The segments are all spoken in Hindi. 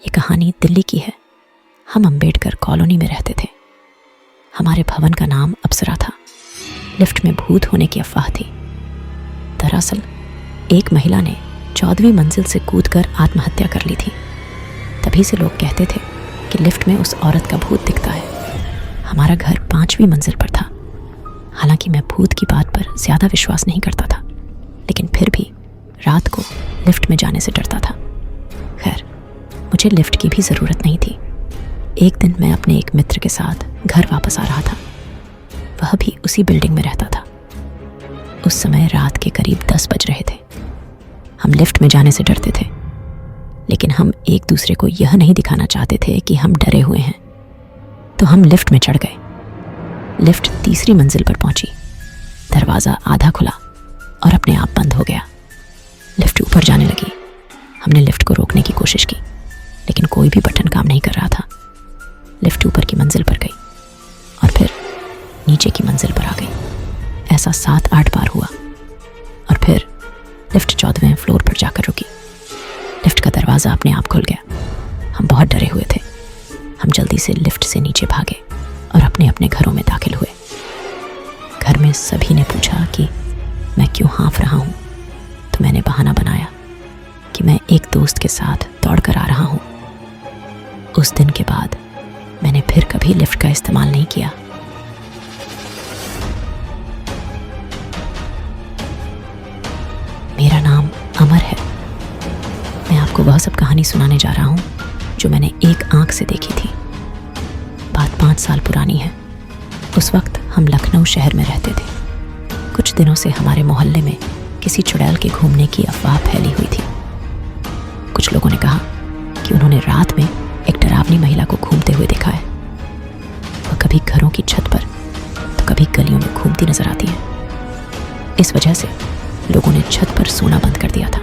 ये कहानी दिल्ली की है। हम अंबेडकर कॉलोनी में रहते थे। हमारे भवन का नाम अप्सरा था। लिफ्ट में भूत होने की अफवाह थी। दरअसल एक महिला ने 14वीं मंजिल से कूदकर आत्महत्या कर ली थी। तभी से लोग कहते थे कि लिफ्ट में उस औरत का भूत दिखता है। हमारा घर 5वीं मंजिल पर था। हालांकि मैं भूत की बात पर ज़्यादा विश्वास नहीं करता था, लेकिन फिर भी रात को लिफ्ट में जाने से डरता था। खैर, मुझे लिफ्ट की भी ज़रूरत नहीं थी। एक दिन मैं अपने एक मित्र के साथ घर वापस आ रहा था। वह भी उसी बिल्डिंग में रहता था। उस समय रात के करीब 10 बज रहे थे। हम लिफ्ट में जाने से डरते थे, लेकिन हम एक दूसरे को यह नहीं दिखाना चाहते थे कि हम डरे हुए हैं। तो हम लिफ्ट में चढ़ गए। लिफ्ट 3री मंजिल पर पहुंची। दरवाज़ा आधा खुला और अपने आप बंद हो गया। लिफ्ट ऊपर जाने लगी। हमने लिफ्ट को रोकने की कोशिश की, लेकिन कोई भी बटन काम नहीं कर रहा था। लिफ्ट ऊपर की मंजिल पर गई और फिर नीचे की मंजिल पर आ गई। ऐसा 7-8 बार हुआ और फिर लिफ्ट 14वें फ्लोर पर जाकर रुकी। लिफ्ट का दरवाज़ा अपने आप खुल गया। हम बहुत डरे हुए थे। हम जल्दी से लिफ्ट से नीचे भागे और अपने अपने घरों में दाखिल हुए। घर में सभी ने पूछा कि मैं क्यों हाँफ रहा हूँ, तो मैंने बहाना बनाया कि मैं एक दोस्त के साथ दौड़कर आ रहा हूँ। उस दिन के बाद मैंने फिर कभी लिफ्ट का इस्तेमाल नहीं किया। मेरा नाम अमर है। मैं आपको वह सब कहानी सुनाने जा रहा हूँ जो मैंने एक आंख से देखी थी। बात 5 साल पुरानी है। उस वक्त हम लखनऊ शहर में रहते थे। कुछ दिनों से हमारे मोहल्ले में किसी चुड़ैल के घूमने की अफवाह फैली हुई थी। कुछ लोगों ने कहा कि उन्होंने रात में एक डरावनी महिला को घूमते हुए देखा है। वह कभी घरों की छत पर तो कभी गलियों में घूमती नजर आती है। इस वजह से लोगों ने छत पर सोना बंद कर दिया था।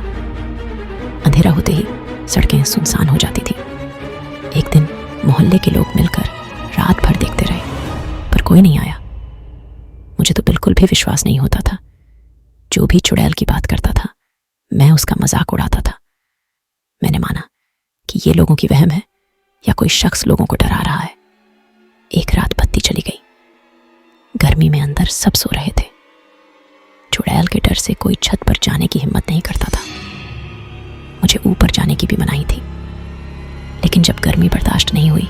अंधेरा होते ही सड़कें सुनसान हो जाती थी। एक दिन मोहल्ले के लोग मिलकर रात भर देखते रहे, पर कोई नहीं आया। मुझे तो बिल्कुल भी विश्वास नहीं होता था। जो भी चुड़ैल की बात करता था, मैं उसका मजाक उड़ाता था। मैंने माना कि ये लोगों की वहम है या कोई शख्स लोगों को डरा रहा है। एक रात बत्ती चली गई। गर्मी में अंदर सब सो रहे थे। चुड़ैल के डर से कोई छत पर जाने की हिम्मत नहीं करता था। मुझे ऊपर जाने की भी मनाही थी, लेकिन जब गर्मी बर्दाश्त नहीं हुई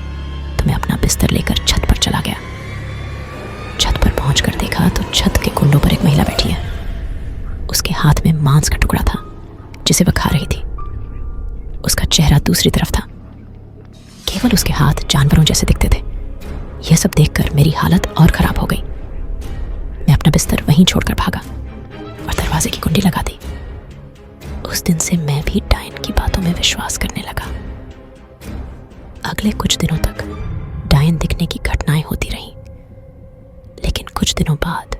तो मैं अपना बिस्तर लेकर छत पर चला गया। छत पर पहुंचकर देखा तो छत के कुंडों पर एक महिला बैठी है। उसके हाथ में मांस का टुकड़ा था जिसे वह खा रही थी। उसका चेहरा दूसरी तरफ था। केवल उसके हाथ जानवरों जैसे दिखते थे। यह सब देखकर मेरी हालत और खराब हो गई। मैं अपना बिस्तर वहीं छोड़कर भागा और दरवाजे की कुंडी लगा दी। उस दिन से मैं भी डायन की बातों में विश्वास करने लगा। अगले कुछ दिनों तक डायन दिखने की घटनाएं होती रहीं, लेकिन कुछ दिनों बाद